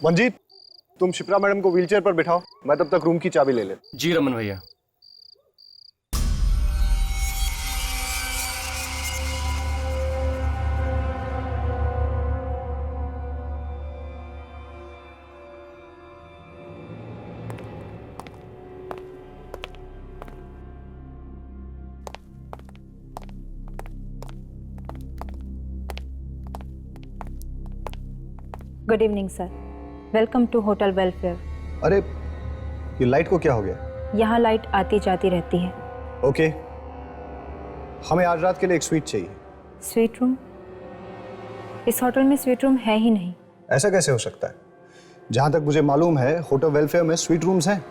मंजीत, तुम शिप्रा मैडम को व्हीलचेयर पर बिठाओ, मैं तब तक रूम की चाबी ले ले। जी रमन भैया। Good evening sir, welcome to Hotel Welfare. अरे ये लाइट को क्या हो गया? यहाँ लाइट आती जाती रहती है। ओके, हमें आज रात के लिए एक स्वीट चाहिए। Suite room? इस होटल में स्वीट रूम है ही नहीं। ऐसा कैसे हो सकता है? जहाँ तक मुझे मालूम है होटल वेलफेयर में स्वीट रूम्स हैं।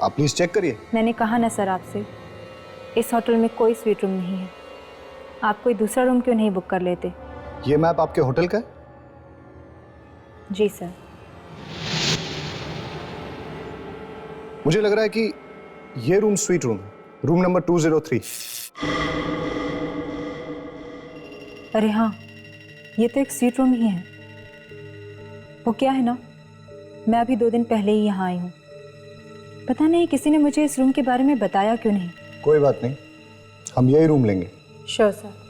आप प्लीज चेक करिए। मैंने कहा ना सर आपसे, इस होटल में कोई स्वीट रूम नहीं है। आप कोई दूसरा रूम क्यों नहीं बुक कर लेते? ये मैप आपके होटल का है? जी सर। मुझे लग रहा है कि ये रूम स्वीट रूम है, रूम नंबर 203। अरे हाँ, ये तो एक स्वीट रूम ही है। वो क्या है ना, मैं अभी 2 दिन पहले ही यहाँ आई हूँ। पता नहीं किसी ने मुझे इस रूम के बारे में बताया क्यों नहीं। कोई बात नहीं, हम यही रूम लेंगे। Sure sir.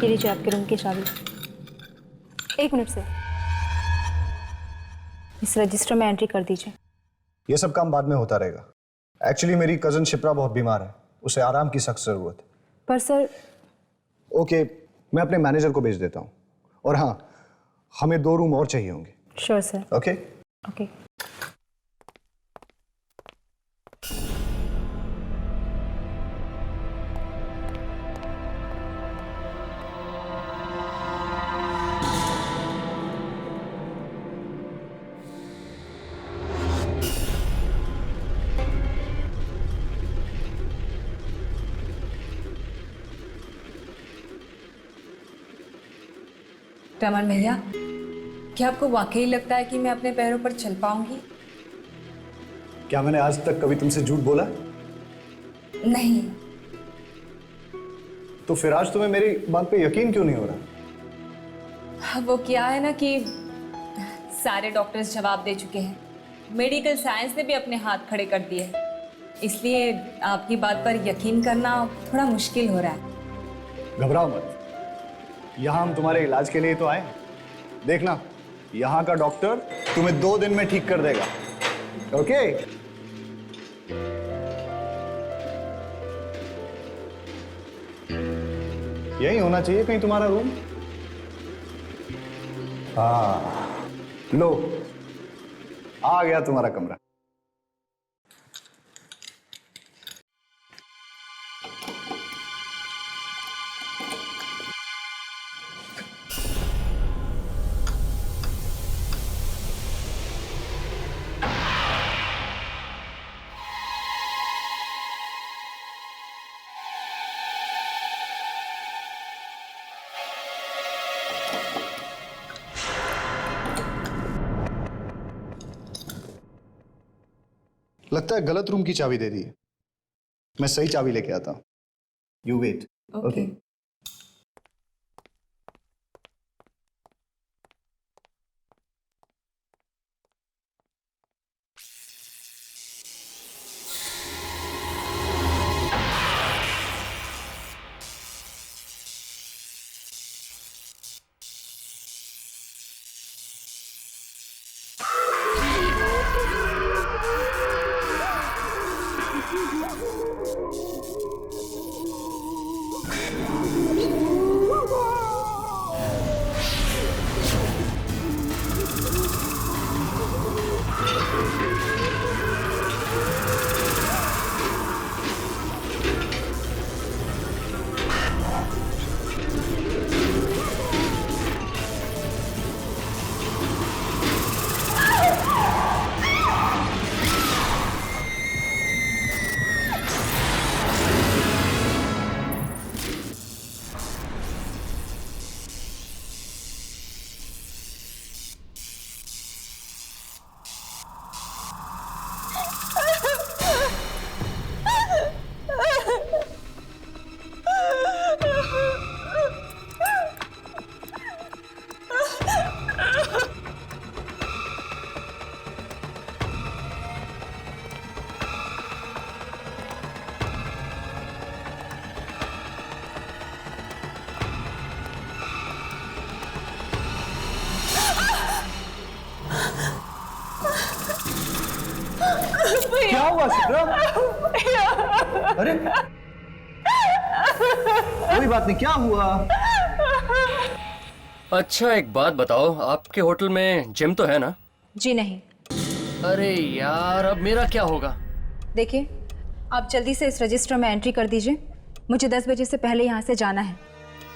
ये लीजिए आपके रूम की चाबी। 1 मिनट सर, इस रजिस्टर में एंट्री कर दीजिए। ये सब काम बाद में होता रहेगा। एक्चुअली मेरी कजन शिप्रा बहुत बीमार है, उसे आराम की सख्त जरूरत है। पर सर। ओके, मैं अपने मैनेजर को भेज देता हूँ। और हाँ, हमें 2 रूम और चाहिए होंगे। Sure sir. Okay okay. Raman भैया, क्या आपको वाकई लगता है कि मैं अपने पैरों पर चल पाऊंगी? क्या मैंने आज तक कभी तुमसे झूठ बोला? नहीं। तो फिर आज तुम्हें मेरी बात पे यकीन क्यों नहीं हो रहा? वो क्या है ना कि सारे डॉक्टर्स जवाब दे चुके हैं, मेडिकल साइंस ने भी अपने हाथ खड़े कर दिए हैं, इसलिए आपकी बात पर यकीन करना थोड़ा मुश्किल हो रहा है। घबराओ मत, यहाँ हम तुम्हारे इलाज के लिए तो आए हैं। देखना, यहाँ का डॉक्टर तुम्हें 2 दिन में ठीक कर देगा। ओके? यही होना चाहिए कहीं तुम्हारा रूम। हाँ, लो, आ गया तुम्हारा कमरा। लगता है गलत रूम की चाबी दे दी है। मैं सही चाबी लेके आता हूं। You wait. ओके। क्या हुआ सिप्रा? अरे कोई बात नहीं, क्या हुआ? अच्छा एक बात बताओ, आपके होटल में जिम तो है ना? जी नहीं। अरे यार, अब मेरा क्या होगा? देखिए, आप जल्दी से इस रजिस्टर में एंट्री कर दीजिए। मुझे 10 बजे से पहले यहाँ से जाना है।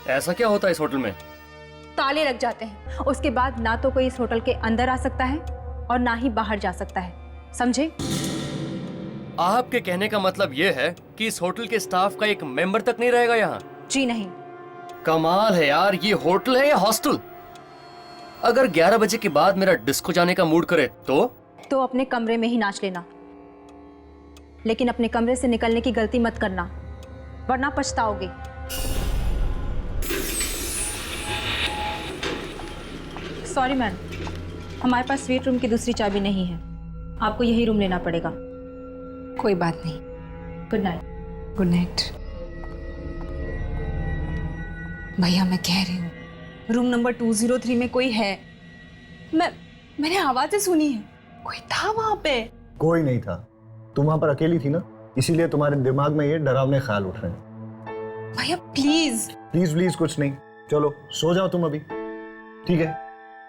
ऐसा क्या होता है इस होटल में? ताले लग जाते हैं, उसके बाद ना तो कोई इस होटल के अंदर आ सकता है और ना ही बाहर जा सकता है, समझे? आपके कहने का मतलब ये है कि इस होटल के स्टाफ का एक मेंबर तक नहीं रहेगा यहाँ? जी नहीं। कमाल है यार, ये होटल है या हॉस्टल? अगर 11 बजे के बाद मेरा डिस्को जाने का मूड करे तो अपने कमरे में ही नाच लेना, लेकिन अपने कमरे से निकलने की गलती मत करना, वरना पछताओगे। सॉरी मैम, हमारे पास स्वीट रूम की दूसरी चाबी नहीं है, आपको यही रूम लेना पड़ेगा। कोई बात नहीं। Good night. Good night. भैया मैं कह रही हूँ, रूम नंबर 203 में कोई है। मैंने आवाजें सुनी है, कोई था वहां पे। कोई नहीं था, तुम वहां पर अकेली थी ना, इसीलिए तुम्हारे दिमाग में ये डरावने ख्याल उठ रहे हैं। भैया प्लीज। प्लीज प्लीज कुछ नहीं, चलो सो जाओ तुम अभी, ठीक है?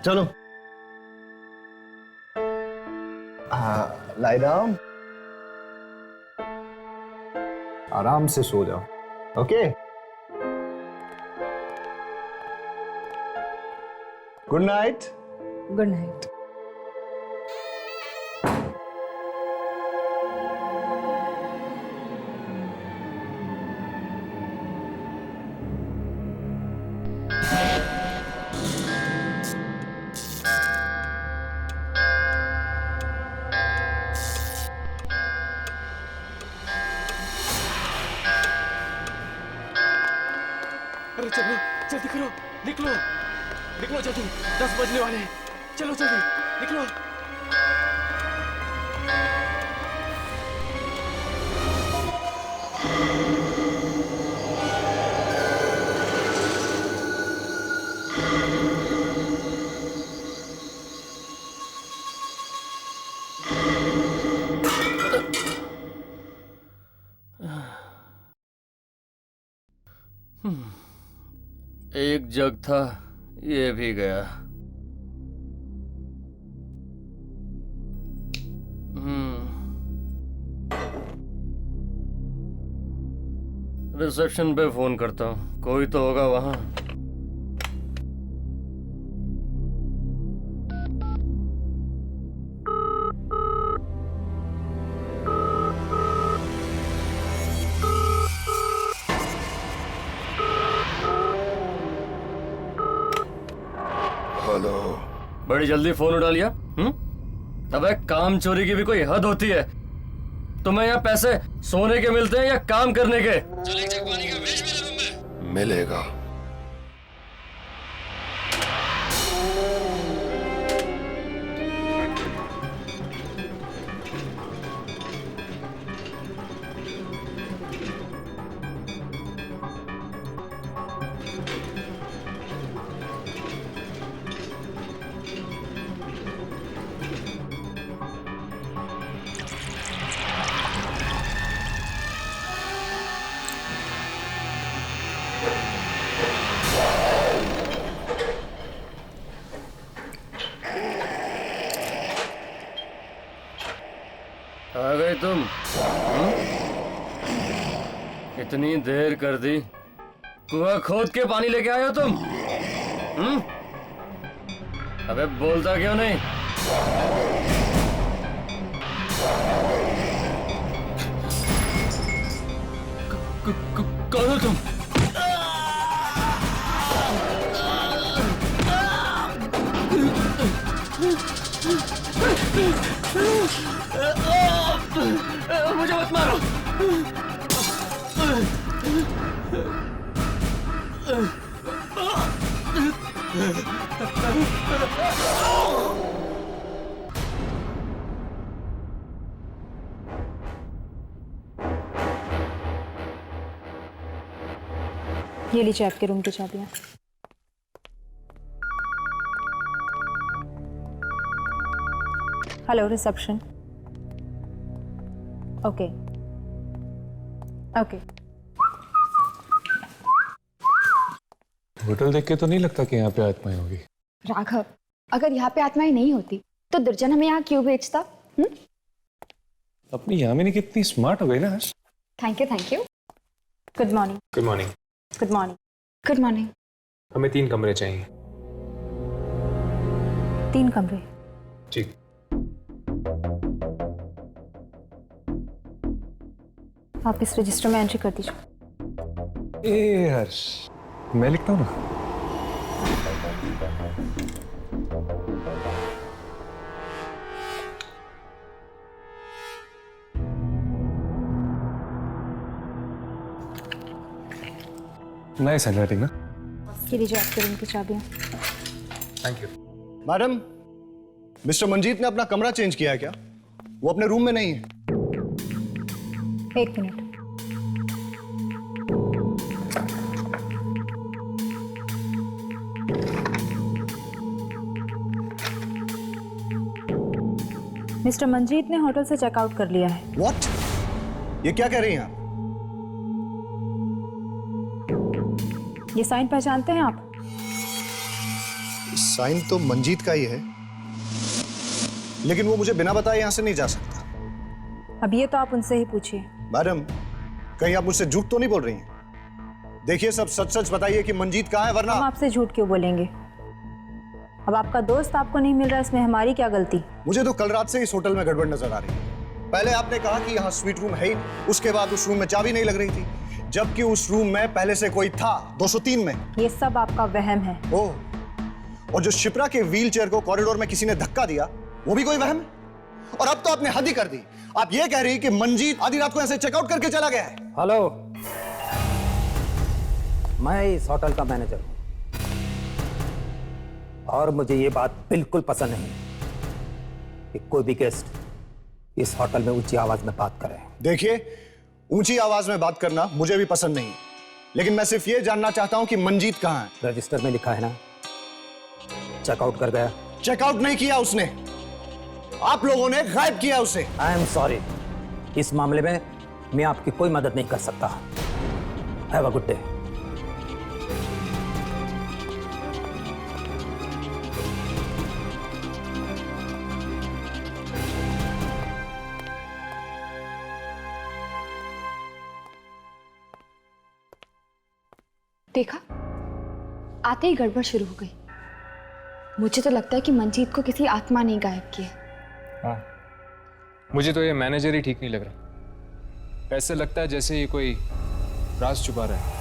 चलो लाई डाउन, आराम से सो जाओ, okay? Good night. Good night. अरे चलो जल्दी करो, निकलो निकलो जल्दी, 10 बजने वाले हैं। चलो जल्दी निकलो। एक जग था, ये भी गया। रिसेप्शन पे फोन करता हूँ, कोई तो होगा वहां। हेलो। बड़ी जल्दी फोन उठा लिया। अबे काम चोरी की भी कोई हद होती है। तुम्हें यहाँ पैसे सोने के मिलते हैं या काम करने के? चल एक जग पानी का भेज मेरे रूम में। मिलेगा। आ गए तुम? इतनी देर कर दी, कुआं खोद के पानी लेके आए हो तुम? अबे बोलता क्यों नहीं? कौन हो तुम? मुझे मत मारो। ये लीजिए आपके रूम की चाबियां। Hello reception. Okay okay. Hotel देख के तो नहीं लगता कि यहाँ पे आत्माएं होगी। राघव, अगर यहाँ पे आत्माएं नहीं होती तो दुर्जन हमें यहाँ क्यों भेजता? अपनी यामिनी कितनी स्मार्ट हो गई ना। Thank you thank you. Good morning. Good morning. Good morning. Good morning. हमें 3 कमरे चाहिए। 3 कमरे। ठीक। आप इस रजिस्टर में एंट्री कर दीजिए। ए हर्ष, मैं लिखता हूँ ना। नाइस हैंडराइटिंग ना। ये लीजिए आपके रूम की चाबियाँ। Thank you. Madam, mister Manjeet ने अपना कमरा चेंज किया है क्या? वो अपने रूम में नहीं है। 1 मिनट। मिस्टर मंजीत ने होटल से चेकआउट कर लिया है। व्हाट? ये क्या कह रही हैं आप? ये साइन पहचानते हैं आप? साइन तो मंजीत का ही है, लेकिन वो मुझे बिना बताए यहां से नहीं जा सकता। अब ये तो आप उनसे ही पूछिए। मैडम, कहीं आप मुझसे झूठ तो नहीं बोल रही हैं? देखिए, सब सच सच बताइए कि मंजीत कहाँ है, वरना हम आपसे झूठ क्यों बोलेंगे? अब आपका दोस्त आपको नहीं मिल रहा, इसमें हमारी क्या गलती? मुझे तो कल रात से इस होटल में गड़बड़ नजर आ रही है। पहले आपने कहा कि यहाँ स्वीट रूम है ही, उसके बाद उस रूम में चाबी नहीं लग रही थी, जबकि उस रूम में पहले से कोई था 203 में। ये सब आपका वहम है। ओह, और जो शिप्रा के व्हीलचेयर को कॉरिडोर में किसी ने धक्का दिया, वो भी कोई वहम है? और अब तो आपने हद ही कर दी। आप ये कह रही कि मंजीत आधी रात को ऐसे चेकआउट करके चला गया है? हेलो, मैं इस होटल का मैनेजर हूं और मुझे ये बात बिल्कुल पसंद नहीं कि कोई भी गेस्ट इस होटल में ऊंची आवाज में बात करे। देखिए, ऊंची आवाज में बात करना मुझे भी पसंद नहीं, लेकिन मैं सिर्फ ये जानना चाहता हूं कि मंजीत कहां है। रजिस्टर में लिखा है ना, चेकआउट कर गया। चेकआउट नहीं किया उसने, आप लोगों ने गायब किया उसे। आई एम सॉरी, इस मामले में मैं आपकी कोई मदद नहीं कर सकता। Have a good day. देखा, आते ही गड़बड़ शुरू हो गई। मुझे तो लगता है कि मंजीत को किसी आत्मा ने गायब किया। हाँ, मुझे तो ये मैनेजर ही ठीक नहीं लग रहा। ऐसे लगता है जैसे ये कोई राज छुपा रहा है।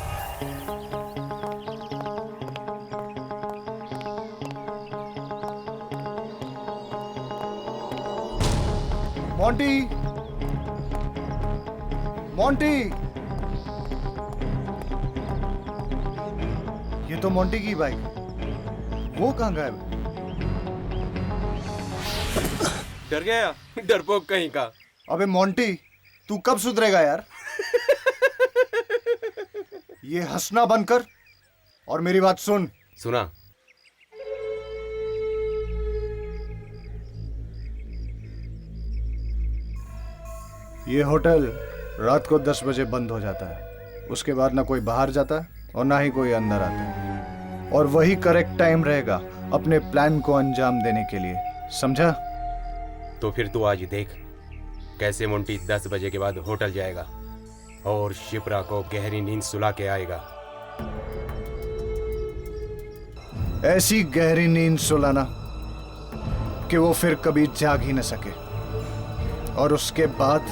मोंटी, मोंटी, ये तो मोंटी की बाइक, वो कहाँ गायब? डर गया, डरपोक कहीं का। अबे मोंटी, तू कब सुधरेगा यार? ये हंसना बंद कर और मेरी बात सुन। सुना? ये होटल रात को 10 बजे बंद हो जाता है। उसके बाद ना कोई बाहर जाता है और ना ही कोई अंदर आता है, और वही करेक्ट टाइम रहेगा अपने प्लान को अंजाम देने के लिए, समझा? तो फिर तू आज देख कैसे मोंटी 10 बजे के बाद होटल जाएगा और शिप्रा को गहरी नींद सुला के आएगा। ऐसी गहरी नींद सुलाना कि वो फिर कभी जाग ही न सके, और उसके बाद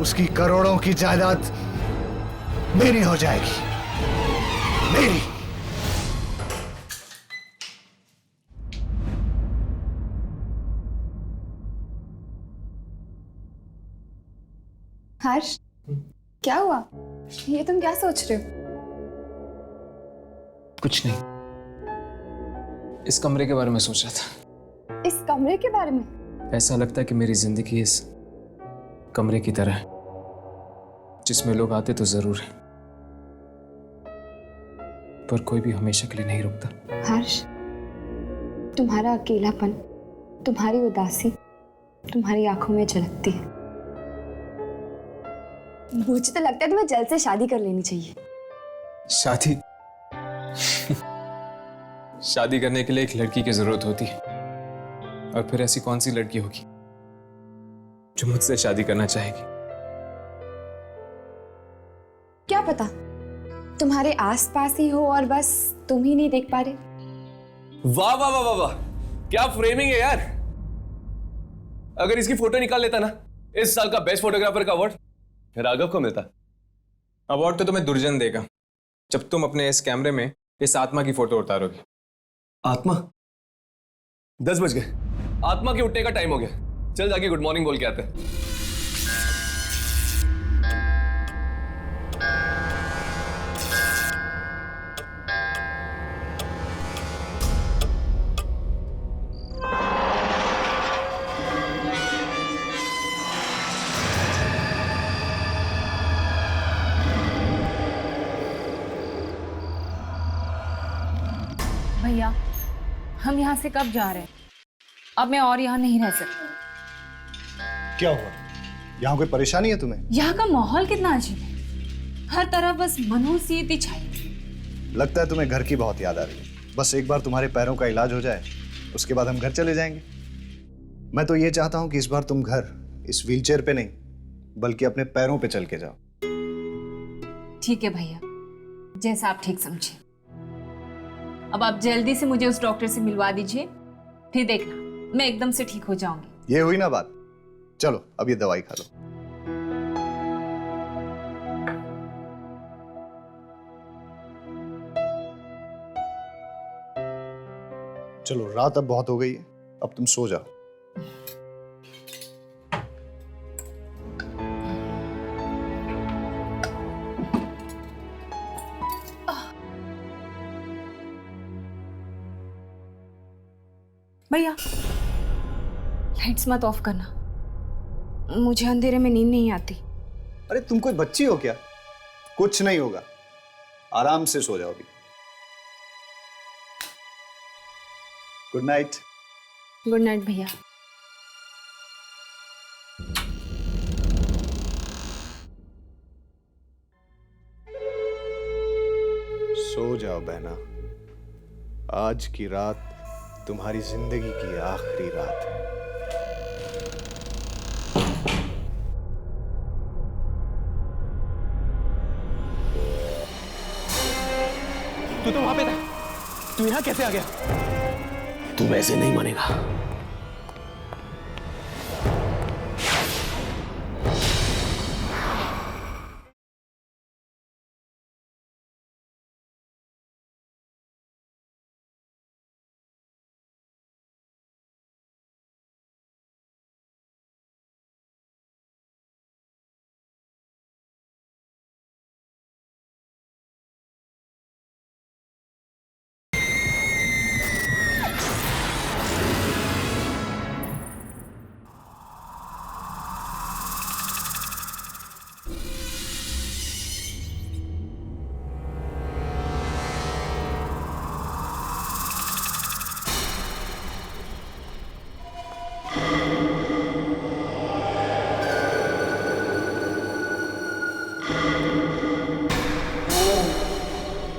उसकी करोड़ों की जायदाद मेरी हो जाएगी, मेरी। हर्ष, क्या हुआ? ये तुम क्या सोच रहे हो? कुछ नहीं, इस कमरे के बारे में सोच रहा था। इस कमरे के बारे में? ऐसा लगता है कि मेरी जिंदगी इस कमरे की तरह है, जिसमें लोग आते तो जरूर है, पर कोई भी हमेशा के लिए नहीं रुकता। हर्ष, तुम्हारा अकेलापन, तुम्हारी उदासी तुम्हारी आंखों में झलकती है। मुझे तो लगता है तुम्हें जल्द से शादी कर लेनी चाहिए। शादी? शादी करने के लिए एक लड़की की जरूरत होती है, और फिर ऐसी कौन सी लड़की होगी जो मुझसे शादी करना चाहेगी? क्या पता तुम्हारे आसपास ही हो और बस तुम ही नहीं देख पा रहे। वाह वाह वाह वाह वाह, क्या फ्रेमिंग है यार। अगर इसकी फोटो निकाल लेता ना, इस साल का बेस्ट फोटोग्राफर का अवार्ड राघव को मिलता। अवार्ड तो तुम्हें दुर्जन देगा जब तुम अपने इस कैमरे में इस आत्मा की फोटो उतारोगे। आत्मा? 10 बज गए, आत्मा के उठने का टाइम हो गया। चल जाके गुड मॉर्निंग बोल के आते हैं। भैया, हम यहाँ से कब जा रहे हैं? अब मैं और यहाँ नहीं रह सकती। क्या हुआ? यहाँ कोई परेशानी है तुम्हें? यहाँ का माहौल कितना अजीब है, हर तरफ बस मनहूसियत ही छाई। लगता है तुम्हें घर की बहुत याद आ रही है। बस एक बार तुम्हारे पैरों का इलाज हो जाए, उसके बाद हम घर चले जाएंगे। मैं तो ये चाहता हूँ कि इस बार तुम घर इस व्हीलचेयर पे नहीं, बल्कि अपने पैरों पे चल के जाओ। ठीक है भैया, जैसा आप ठीक समझे। अब आप जल्दी से मुझे उस डॉक्टर से मिलवा दीजिए, फिर देखना मैं एकदम से ठीक हो जाऊंगी। ये हुई ना बात। चलो अब ये दवाई खा लो। चलो, रात अब बहुत हो गई है, अब तुम सो जाओ। भैया लाइट्स मत ऑफ करना, मुझे अंधेरे में नींद नहीं आती। अरे तुम कोई बच्ची हो क्या? कुछ नहीं होगा, आराम से सो जाओगी। Good night. गुड नाइट भैया। सो जाओ बहना, आज की रात तुम्हारी जिंदगी की आखिरी रात है। तू तो वहां पे था, तू यहाँ कैसे आ गया? तुम ऐसे नहीं मानेगा।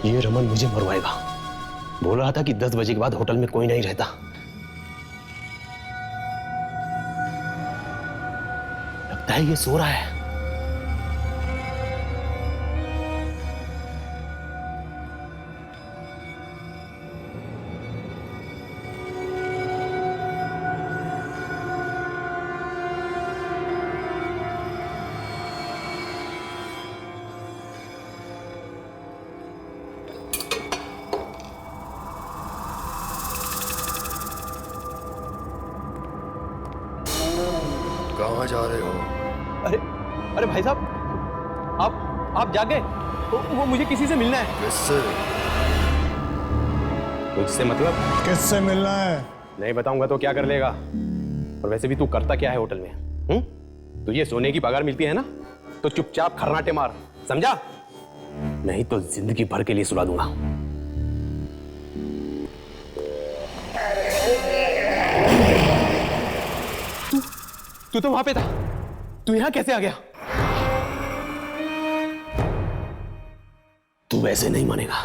ये रमन मुझे मरवाएगा। बोल रहा था कि 10 बजे के बाद होटल में कोई नहीं रहता। लगता है ये सो रहा है। कहाँ जा रहे हो? अरे अरे भाई साहब, आप जागे? वो मुझे किसी से मिलना है। किससे? मुझसे मतलब? किससे मिलना है? नहीं बताऊंगा तो क्या कर लेगा? और वैसे भी तू करता क्या है होटल में? तुझे सोने की पगार मिलती है ना, तो चुपचाप खर्राटे मार, समझा? नहीं तो जिंदगी भर के लिए सुला दूंगा। तू तो वहां पे था, तू यहाँ कैसे आ गया? वैसे नहीं मानेगा।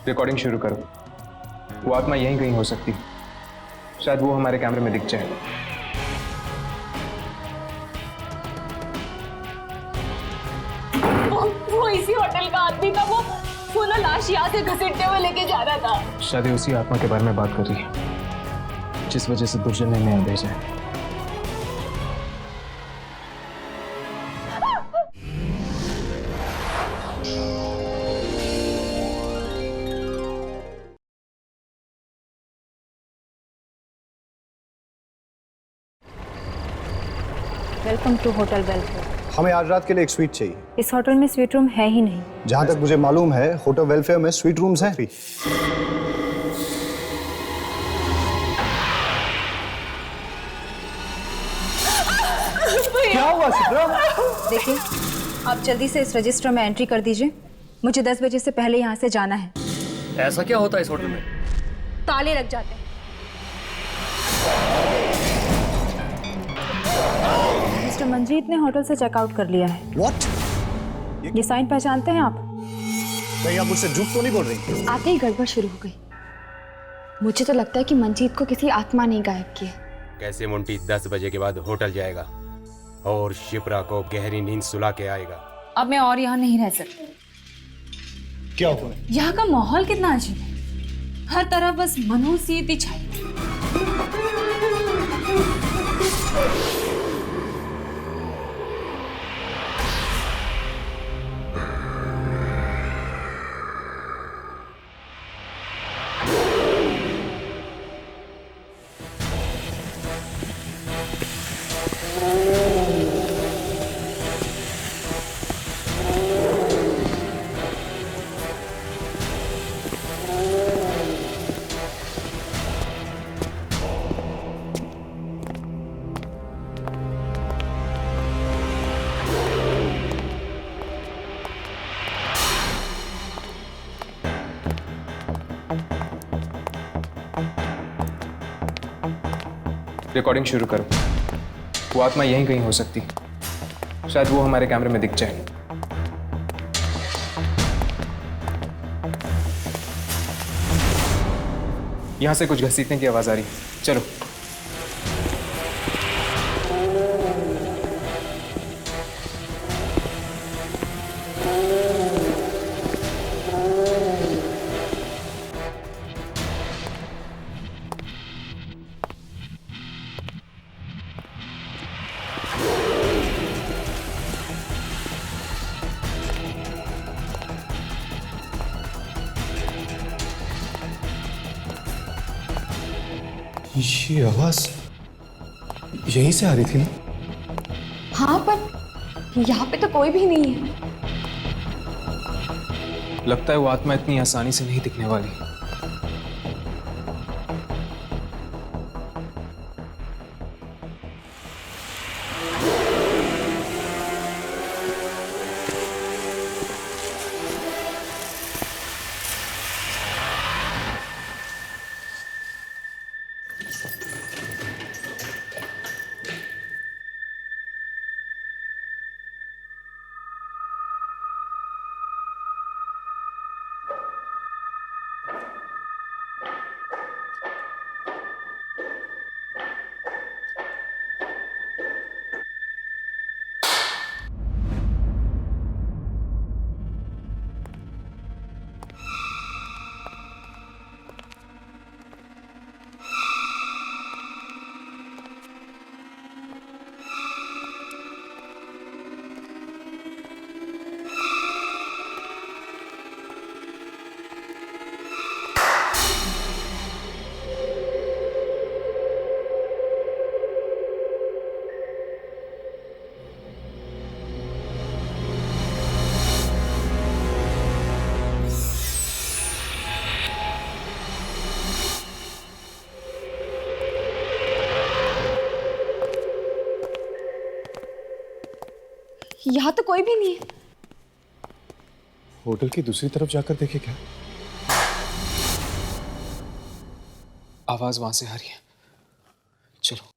रिकॉर्डिंग शुरू करो। वो आत्मा यहीं कहीं हो सकती, शायद वो हमारे कैमरे में दिख जाए। वो इसी होटल का आदमी था, वो ना लाश यहाँ से घसीटते हुए लेके जा रहा था। शायद उसी आत्मा के बारे में बात कर रही है, जिस वजह से दुर्जन ने नया भेजा है। Welcome to Hotel Welfare. हमें आज रात के लिए एक स्वीट चाहिए। इस होटल में स्वीट रूम है ही नहीं। जहाँ तक मुझे मालूम है होटल वेलफेयर में स्वीट रूम्स हैं। क्या हुआ शिप्रा? देखिए, आप जल्दी से इस रजिस्टर में एंट्री कर दीजिए। मुझे 10 बजे से पहले यहाँ से जाना है। ऐसा क्या होता है इस होटल में? ताले लग जाते हैं। मिस्टर मंजीत ने होटल से चेकआउट कर लिया है। What? ये साइन पहचानते हैं आप? कहीं आप मुझसे झूठ तो नहीं बोल रही? आते ही गड़बड़ शुरू हो गई। मुझे तो लगता है कि मंजीत को किसी आत्मा ने गायब किया। कैसे मुंटी 10 बजे के बाद होटल जाएगा और शिप्रा को गहरी नींद सुला के आएगा। अब मैं और यहाँ नहीं रह सकती। क्या हुआ? यहाँ का माहौल कितना अजीब है, हर तरफ बस मनहूसियत छाई। रिकॉर्डिंग शुरू करो। वो आत्मा यहीं कहीं हो सकती, शायद वो हमारे कैमरे में दिख जाए। यहां से कुछ घसीटने की आवाज आ रही है, चलो। ये आवाज यहीं से आ रही थी ना? हाँ, पर यहाँ पे तो कोई भी नहीं है। लगता है वो आत्मा इतनी आसानी से नहीं दिखने वाली। यहाँ तो कोई भी नहीं है। होटल की दूसरी तरफ जाकर देखे क्या? आवाज वहां से आ रही है, चलो।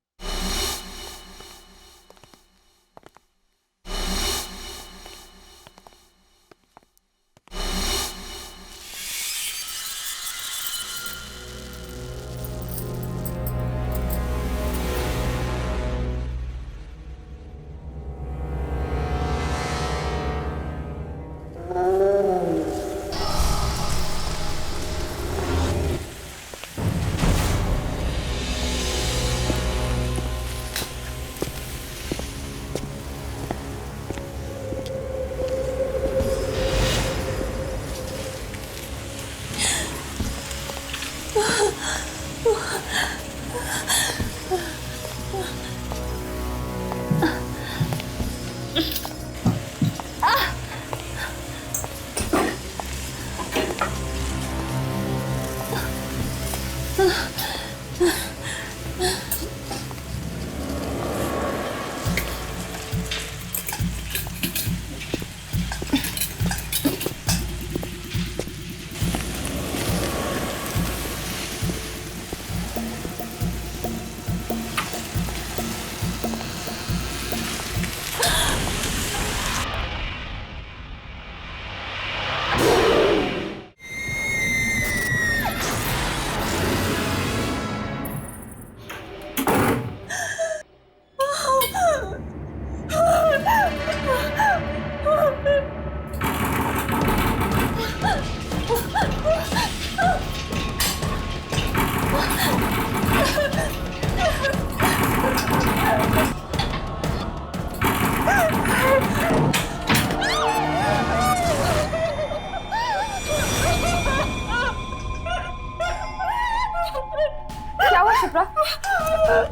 शिप्रा,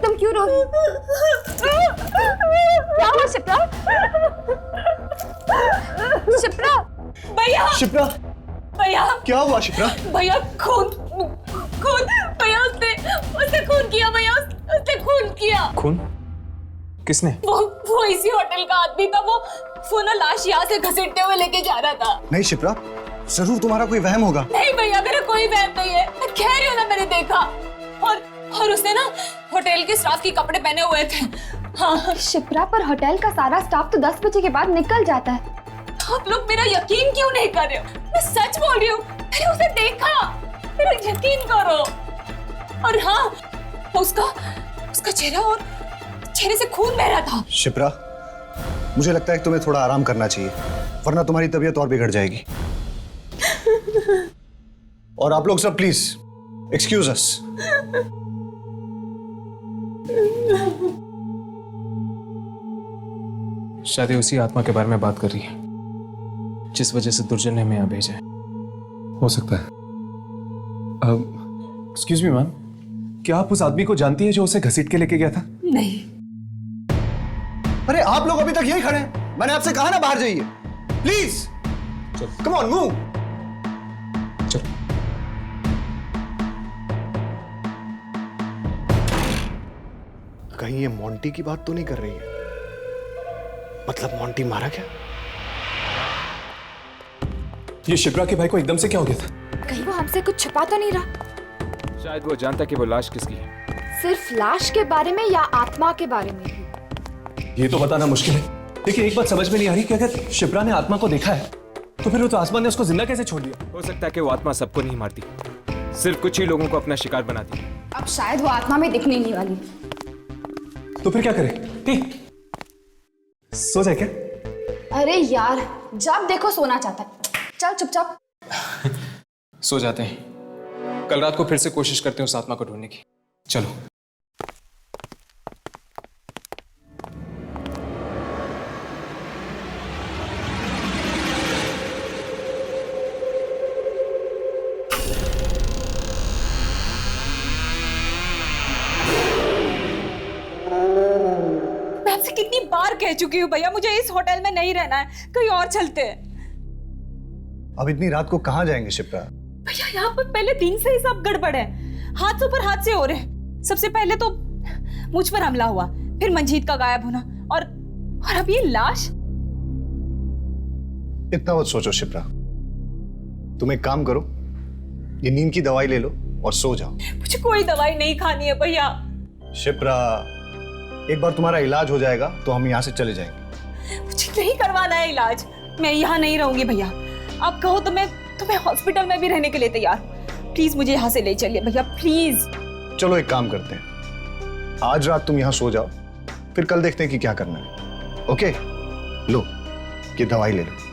तुम क्यों रो रही हो? क्या हुआ शिप्रा? शिप्रा, भैया! शिप्रा! भैया! क्या हुआ शिप्रा? भैया खून भैया उसने खून किया भैया, उसने खून किया। खून? किसने? वो इसी होटल का आदमी था। वो ना लाश यहाँ से घसीटते हुए लेके जा रहा था। नहीं शिप्रा, जरूर तुम्हारा कोई वहम होगा। नहीं भैया, मेरा कोई वहम नहीं है। मैं कह रही हूँ ना, मैंने देखा। और उसने ना होटल के स्टाफ के कपड़े पहने हुए थे। हाँ शिप्रा, पर होटल का सारा स्टाफ तो 10 बजे के बाद निकल जाता है। आप लोग मेरा यकीन क्यों नहीं कर रहे हो? मैं सच बोल रही हूँ, मैंने उसे देखा, मेरा यकीन करो। और हाँ, उसका चेहरा और चेहरे से खून बह रहा था। शिप्रा, मुझे लगता है कि तुम्हें थोड़ा आराम करना चाहिए, वरना तुम्हारी तबीयत और बिगड़ जाएगी। और आप लोग सब प्लीज एक्सक्यूज अस। शायद ये उसी आत्मा के बारे में बात कर रही है जिस वजह से दुर्जन ने हमें यहाँ भेजा है। हो सकता है। एक्सक्यूज मी मैम, क्या आप उस आदमी को जानती है जो उसे घसीट के लेके गया था? नहीं। अरे आप लोग अभी तक यहीं खड़े हैं, मैंने आपसे कहा ना बाहर जाइए। Please come on, move. चलो। कहीं ये मोंटी की बात तो नहीं कर रही है? मतलब मोंटी मारा क्या? ये शिप्रा के भाई को एकदम से क्या हो गया था? कहीं वो हमसे कुछ छुपा तो नहीं रहा? शायद वो जानता कि वो लाश किसकी है। सिर्फ लाश के बारे में या आत्मा के बारे में ही? ये तो बताना मुश्किल है। देखिए, एक बात समझ में नहीं आ रही कि अगर शिप्रा ने आत्मा को देखा है तो फिर वो तो आसमान ने उसको जिंदा कैसे छोड़ दिया? हो सकता है कि वो आत्मा सबको नहीं मारती, सिर्फ कुछ ही लोगों को अपना शिकार बनाती। अब शायद वो आत्मा में दिखने नहीं वाली। तो फिर क्या करें? सो जाए क्या? अरे यार, जब देखो सोना चाहता है। चल चुपचाप सो जाते हैं। कल रात को फिर से कोशिश करते हैं उस आत्मा को ढूंढने की। चलो। मैं आपसे कितनी बार कह चुकी हूँ भैया, मुझे इस होटल में नहीं रहना है, कहीं और चलते हैं। अब इतनी रात को कहाँ जाएंगे शिप्रा? भैया यहाँ पर पहले दिन से ही सब गड़बड़ है, हाथ पर हाथ से हो रहे। सबसे पहले तो मुझ पर हमला हुआ, फिर मंजीत का गायब होना, और अब ये लाश। इतना मत सोचो शिप्रा, तुम एक काम करो, ये नींद की दवाई ले लो और सो जाओ। मुझे कोई दवाई नहीं खानी है भैया। शिप्रा, एक बार तुम्हारा इलाज हो जाएगा तो हम यहाँ से चले जाएंगे। मुझे नहीं करवाना है इलाज, मैं यहाँ नहीं रहूंगी भैया। आप कहो तो मैं तुम्हें हॉस्पिटल में भी रहने के लिए तैयार। प्लीज मुझे यहाँ से ले चलिए भैया, प्लीज। चलो एक काम करते हैं, आज रात तुम यहाँ सो जाओ, फिर कल देखते हैं कि क्या करना है। ओके, लो ये दवाई ले लो।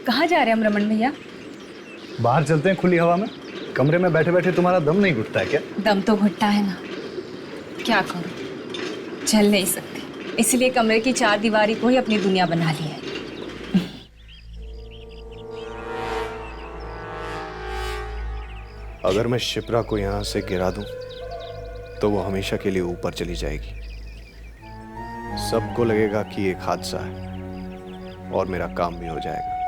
कहाँ जा रहे हैं हम रमन भैया? बाहर चलते हैं खुली हवा में। कमरे में बैठे बैठे तुम्हारा दम नहीं घुटता है क्या? दम तो घुटता है ना, क्या करूं, चल नहीं सकती, इसलिए कमरे की चार दीवारी को ही अपनी दुनिया बना ली है। अगर मैं शिप्रा को यहाँ से गिरा दूं तो वो हमेशा के लिए ऊपर चली जाएगी। सबको लगेगा कि एक हादसा है और मेरा काम भी हो जाएगा।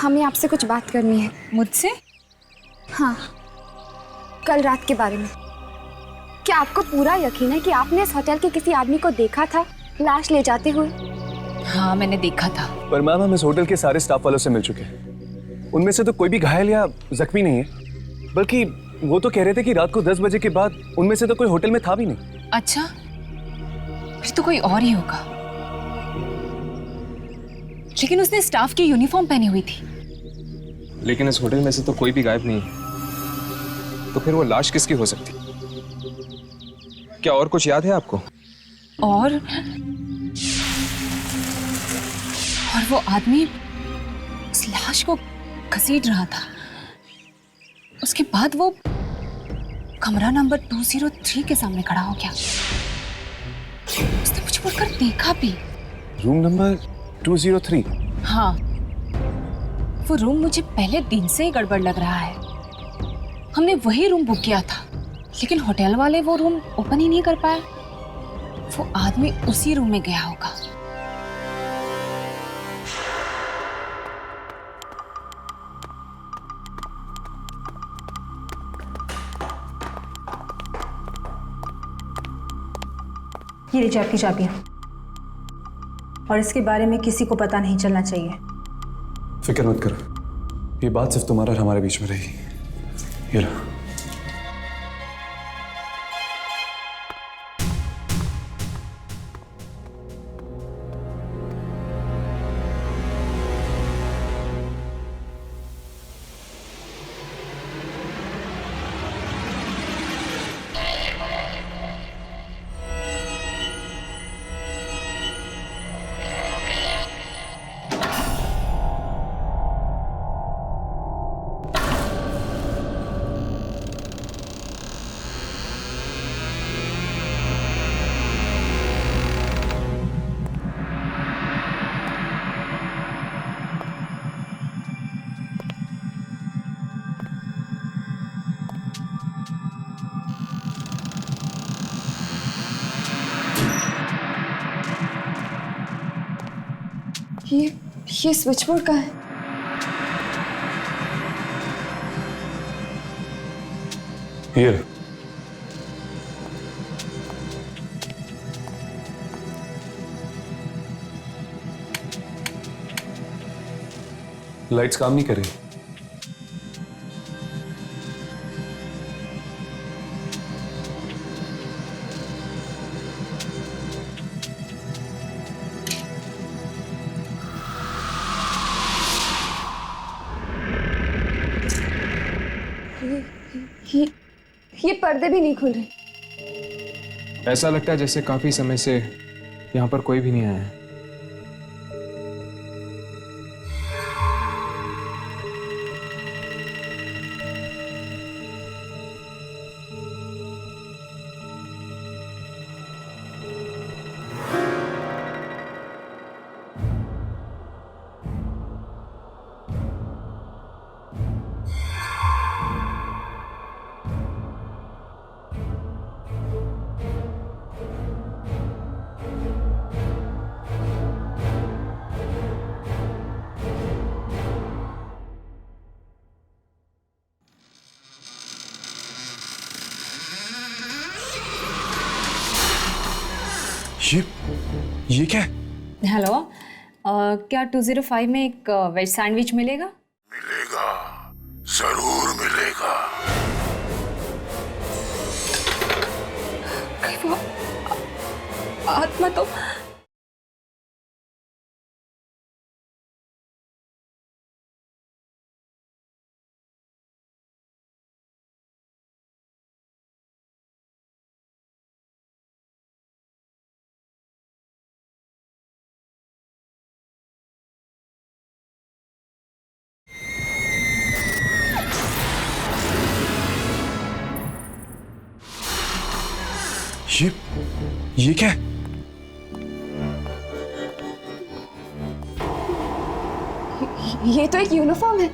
हमें आपसे कुछ बात करनी है। मुझसे? हाँ, कल रात के बारे में। क्या आपको पूरा यकीन है कि आपने इस होटल के किसी आदमी को देखा था लाश ले जाते हुए? हाँ, मैंने देखा था। पर मैम, हम इस होटल के सारे स्टाफ वालों से मिल चुके हैं, उनमें से तो कोई भी घायल या जख्मी नहीं है। बल्कि वो तो कह रहे थे कि रात को 10 बजे के बाद उनमें से तो कोई होटल में था भी नहीं। अच्छा, फिर तो कोई और ही होगा। लेकिन उसने स्टाफ की यूनिफॉर्म पहनी हुई थी। लेकिन इस होटल में से तो कोई भी गायब नहीं है, तो फिर वो लाश किसकी हो सकती? क्या और कुछ याद है आपको? और और वो आदमी उस लाश को घसीट रहा था। उसके बाद वो कमरा नंबर 203 के सामने खड़ा हो गया। उसने मुझे मुड़कर देखा भी। Room number 203? हाँ, वो रूम मुझे पहले दिन से ही गड़बड़ लग रहा है। हमने वही रूम बुक किया था, लेकिन होटल वाले वो रूम ओपन ही नहीं कर पाए। वो आदमी उसी रूम में गया होगा। ये लीजिए आपकी चाबियां, और इसके बारे में किसी को पता नहीं चलना चाहिए। फिक्र मत करो, ये बात सिर्फ तुम्हारा और हमारे बीच में रहेगी। ये लो। ये स्विच बोर्ड का है। ये लो। लाइट्स काम नहीं कर रही। ये पर्दे भी नहीं खुल रहे। ऐसा लगता है जैसे काफी समय से यहाँ पर कोई भी नहीं आया है। ये क्या है? हेलो, क्या 205 में एक वेज सैंडविच मिलेगा? मिलेगा, जरूर मिलेगा। कहीं वो आत्मा तो ये क्या है? ये तो एक यूनिफॉर्म है।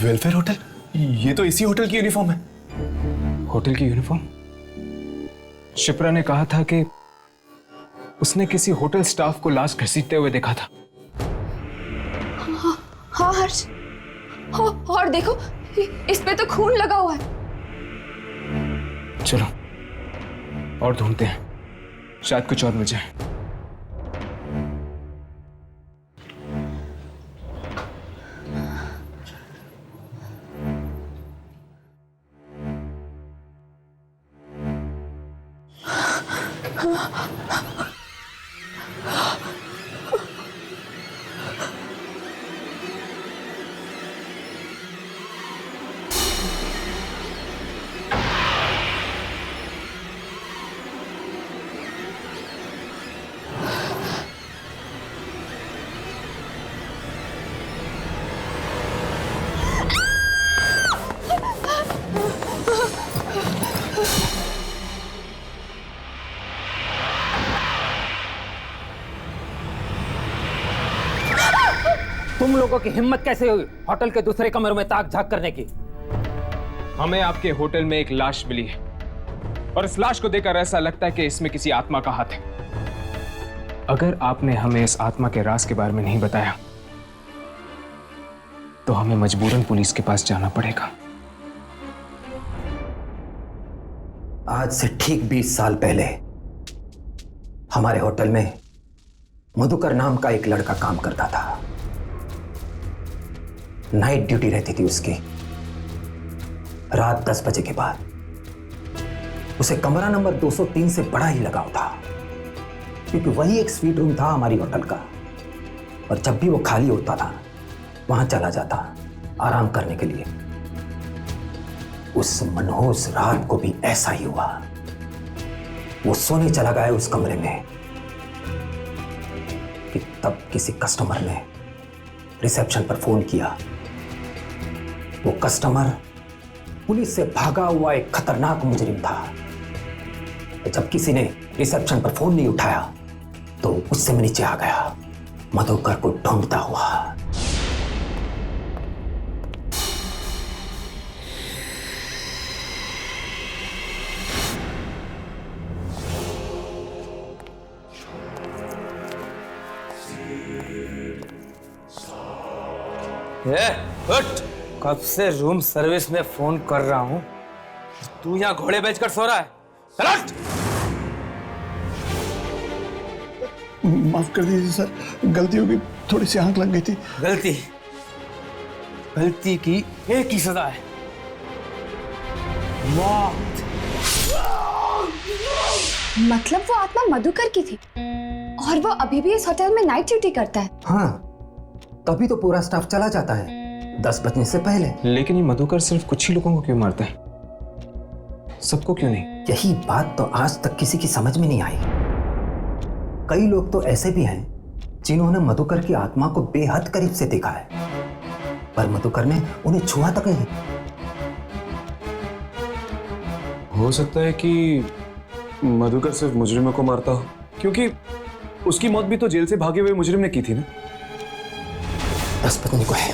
Welfare hotel? ये तो इसी होटल की यूनिफॉर्म है। होटल की यूनिफॉर्म? शिप्रा ने कहा था कि उसने किसी होटल स्टाफ को लाश घसीटते हुए देखा था। हाँ हर्ष, और देखो इस पे तो खून लगा हुआ है। चलो और ढूंढते हैं, शायद कुछ और मिल जाए। तुम लोगों की हिम्मत कैसे हुई होटल के दूसरे कमरों में ताक झांक करने की? हमें आपके होटल में एक लाश मिली है और इस लाश को देखकर ऐसा लगता है कि इसमें किसी आत्मा का हाथ है। अगर आपने हमें इस आत्मा के राज के बारे में नहीं बताया तो हमें मजबूरन पुलिस के पास जाना पड़ेगा। आज से ठीक 20 साल पहले हमारे होटल में मधुकर नाम का एक लड़का काम करता था। नाइट ड्यूटी रहती थी उसकी। रात 10 बजे के बाद उसे कमरा नंबर 203 से बड़ा ही लगाव था, क्योंकि वही एक स्वीट रूम था हमारी होटल का। और जब भी वो खाली होता था वहां चला जाता आराम करने के लिए। उस मनहूस रात को भी ऐसा ही हुआ। वो सोने चला गया उस कमरे में कि तब किसी कस्टमर ने रिसेप्शन पर फोन किया। वो कस्टमर पुलिस से भागा हुआ एक खतरनाक मुजरिम था। जब किसी ने रिसेप्शन पर फोन नहीं उठाया तो उससे मैं नीचे आ गया मधुकर को ढूंढता हुआ। हट! कब से रूम सर्विस में फोन कर रहा हूं, तू यहाँ घोड़े बेचकर सो रहा है? चल हट! माफ कर दीजिए सर, गलती होगी, थोड़ी सी आंख लग गई थी। गलती की एक ही सजा है, मौत। मतलब वो आत्मा मधुकर की थी और वो अभी भी इस होटल में नाइट ड्यूटी करता है? हाँ, तभी तो पूरा स्टाफ चला जाता है 10 बजने से पहले। लेकिन ये मधुकर सिर्फ कुछ ही लोगों को क्यों मारता है, सबको क्यों नहीं? यही बात तो आज तक किसी की समझ में नहीं आई। कई लोग तो ऐसे भी हैं जिन्होंने मधुकर की आत्मा को बेहद करीब से देखा है, पर मधुकर ने उन्हें छुआ तक नहीं। हो सकता है कि मधुकर सिर्फ मुजरिमों को मारता हो, क्योंकि उसकी मौत भी तो जेल से भागे हुए मुजरिम ने की थी ना। 10 बजने को है,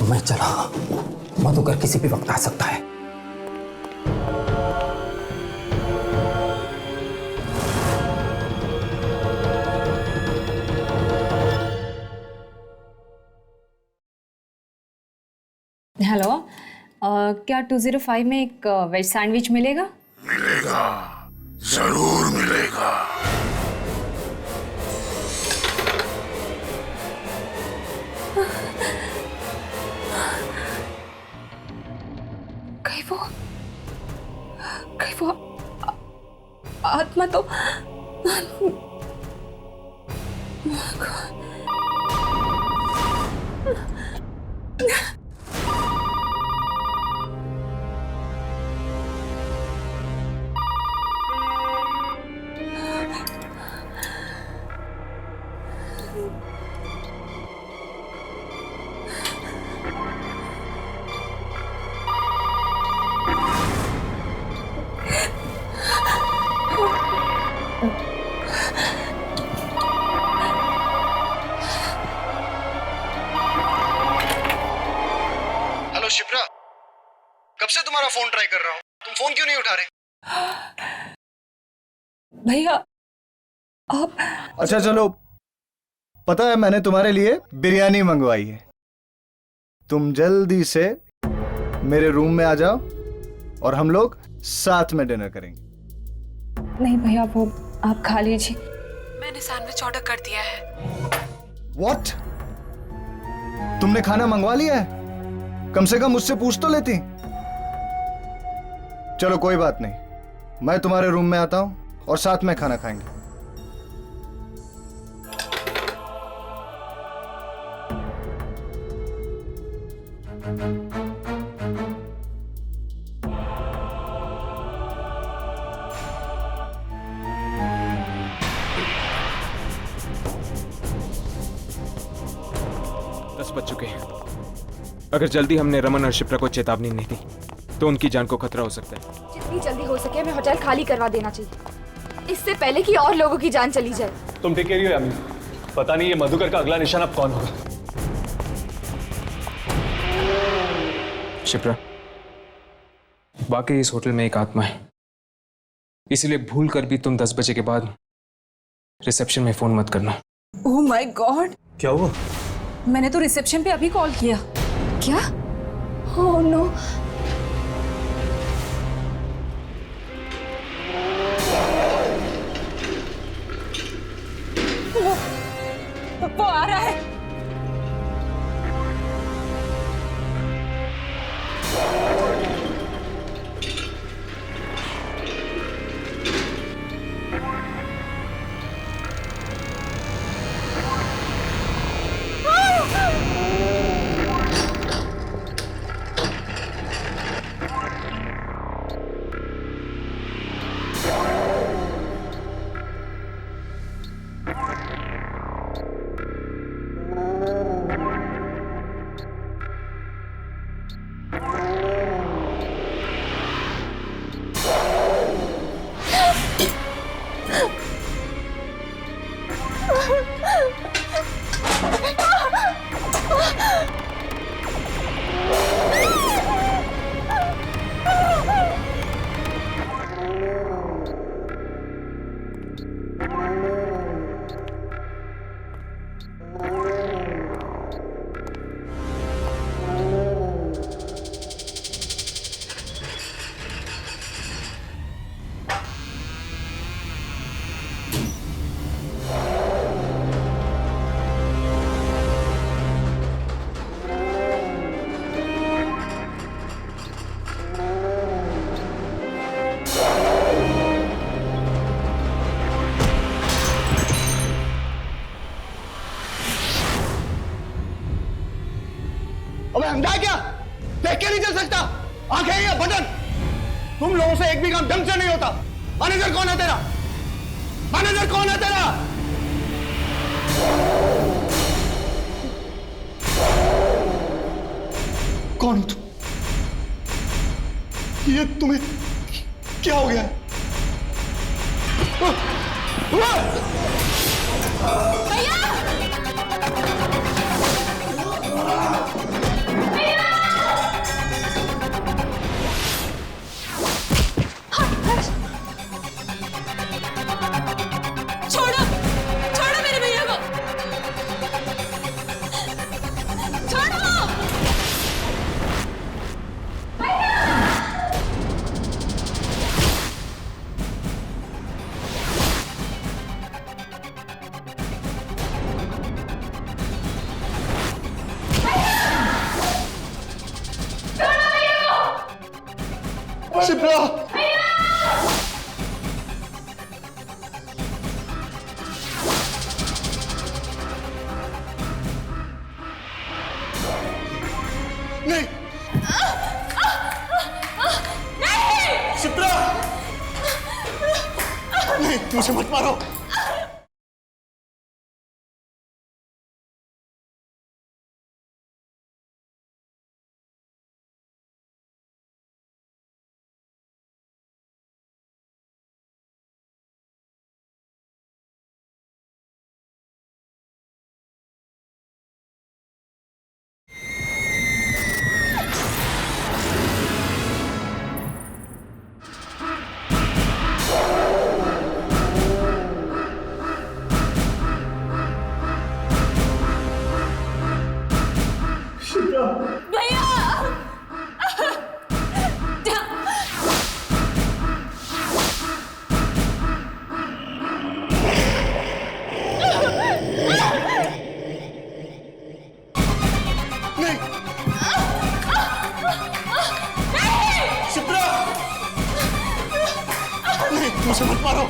मैं चला। मधुकर किसी भी वक्त आ सकता है। हेलो, क्या 205 में एक वेज सैंडविच मिलेगा? मिलेगा, जरूर मिलेगा। कहीं वो आत्मा तो शिप्रा, कब से तुम्हारा फोन ट्राई कर रहा हूँ, तुम फोन क्यों नहीं उठा रहे? भैया आप... अच्छा चलो, पता है मैंने तुम्हारे लिए बिरयानी मंगवाई है। तुम जल्दी से मेरे रूम में आ जाओ और हम लोग साथ में डिनर करेंगे। नहीं भैया, वो आप खा लीजिए। मैंने सैंडविच ऑर्डर कर दिया है। What? तुमने खाना मंगवा लिया है? कम से कम मुझसे पूछ तो लेती। चलो कोई बात नहीं, मैं तुम्हारे रूम में आता हूं और साथ में खाना खाएंगे। बच चुके हैं। अगर जल्दी हमने रमन और शिप्रा को चेतावनी नहीं दी तो उनकी जान को खतरा हो सकता है। जितनी जल्दी हो सके हमें होटल खाली करवा देना चाहिए, इससे पहले कि और लोगों की जान चली जाए। तुम ठीक कह रही हो यामिनी, पता नहीं ये मधुकर का अगला निशाना अब कौन होगा। शिप्रा, वाकई इस होटल में एक आत्मा है, इसलिए भूल कर भी तुम 10 बजे के बाद रिसेप्शन में फोन मत करना। ओह माय गॉड, क्या हुआ? मैंने तो रिसेप्शन पे अभी कॉल किया। क्या? Oh no. वो आ रहा है। अबे अंधा क्या? देख के नहीं चल सकता? आंखें या बटन? तुम लोगों से एक भी काम ढंग से नहीं होता। मैनेजर कौन है तेरा? मैनेजर कौन है तेरा? कौन हो तुम? ये तुम्हें क्या हो गया? छोड़ो, छोड़ो मेरे भैया को, छोड़ो। शिप्रा! नहीं! शिप्रा! नहीं, मुझे मत मारो। भैया, शिप्रा! नहीं, मुझे मत मारो।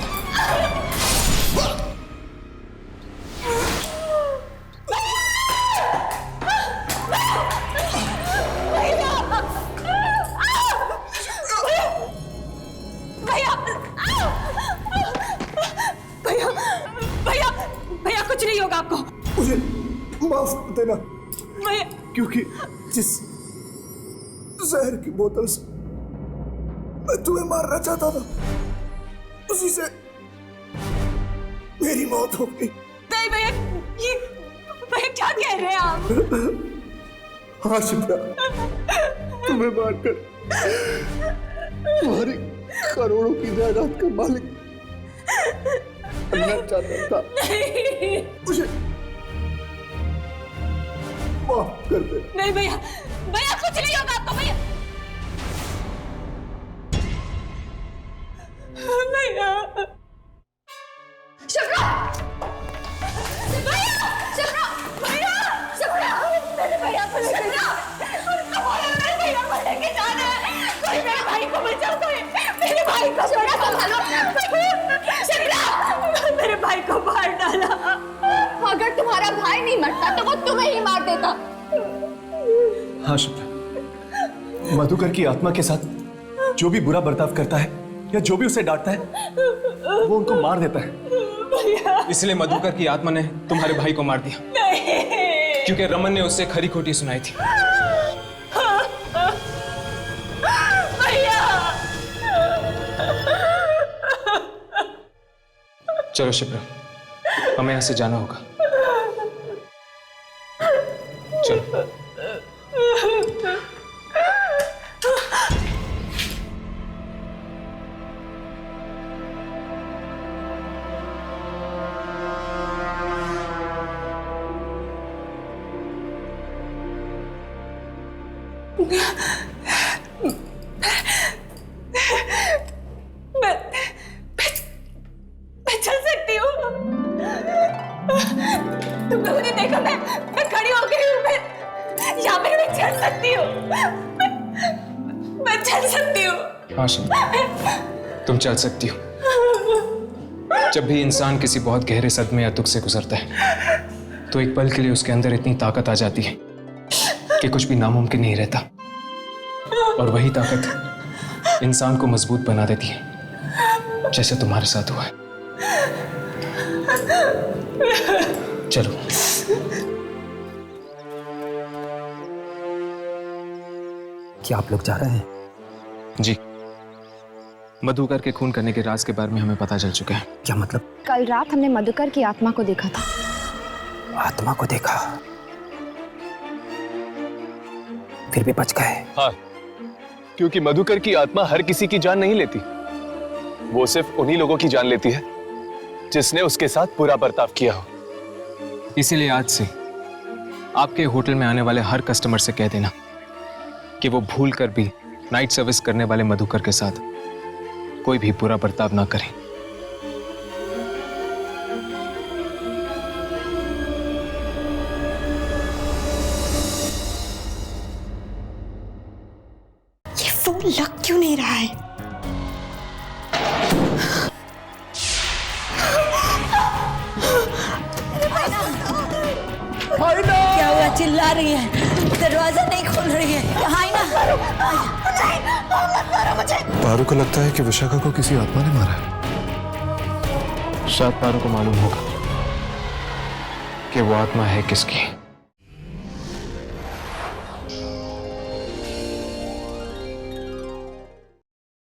भैया कुछ नहीं होगा आपको। मुझे माफ कर देना, भैया, क्योंकि जिस जहर की बोतल से मैं तुम्हें मारना चाहता था, उसी से मेरी मौत हो गई। नहीं भैया, ये भैया क्या कह रहे हैं आप? हाँ शिप्रा, तुम्हें मारकर तुम्हारी करोड़ों की जायदाद का मालिक बनना चाहता था। मुझे माफ कर दे। नहीं भैया, भैया कुछ नहीं होगा आपको भैया। भैया शिप्रा, भैया शिप्रा, भैया शिप्रा, मेरे भैया को लेके जा। मेरे भैया को लेके जाना है। कोई मेरे भाई को बचाओ, कोई मेरे भाई को शिप्रा संभालो। शिप्रा, मेरे भाई को मार डाला। अगर तुम्हारा भाई नहीं मरता तो वो तुम्हें ही मार देता। हाँ शिप्रा, मधुकर की आत्मा के साथ जो भी बुरा बर्ताव करता है या जो भी उसे डांटता है वो उनको मार देता है। इसलिए मधुकर की आत्मा ने तुम्हारे भाई को मार दिया। नहीं। क्योंकि रमन ने उससे खरी खोटी सुनाई थी। चलो शिप्रा, हमें यहाँ से जाना होगा। चलो। मैं चल सकती हूँ। तुमने मुझे देखा, मैं खड़ी हो गई हूँ। मैं यहाँ पे मैं चल सकती हूँ। मैं चल सकती हूँ। हाँ शिप्रा, तुम चल सकती हो। जब भी इंसान किसी बहुत गहरे सदमे या दुख से गुजरता है तो एक पल के लिए उसके अंदर इतनी ताकत आ जाती है कि कुछ भी नामुमकिन नहीं रहता, और वही ताकत इंसान को मजबूत बना देती है, जैसे तुम्हारे साथ हुआ है। चलो। क्या आप लोग जा रहे हैं? जी, मधुकर के खून करने के राज के बारे में हमें पता चल चुका है। क्या मतलब? कल रात हमने मधुकर की आत्मा को देखा था। आत्मा को देखा? फिर भी बच गए? हाँ, क्योंकि मधुकर की आत्मा हर किसी की जान नहीं लेती। वो सिर्फ उन्हीं लोगों की जान लेती है जिसने उसके साथ बुरा बर्ताव किया हो। इसीलिए आज से आपके होटल में आने वाले हर कस्टमर से कह देना कि वो भूल कर भी नाइट सर्विस करने वाले मधुकर के साथ कोई भी बुरा बर्ताव ना करें। ये फोन लग क्यों नहीं रहा है? क्या हुआ? चिल्ला रही है, दरवाजा नहीं खोल रही है। यहाँ आई ना। पारू को लगता है कि विशाखा को किसी आत्मा ने मारा है। शायद पारू को मालूम होगा कि वो आत्मा है किसकी।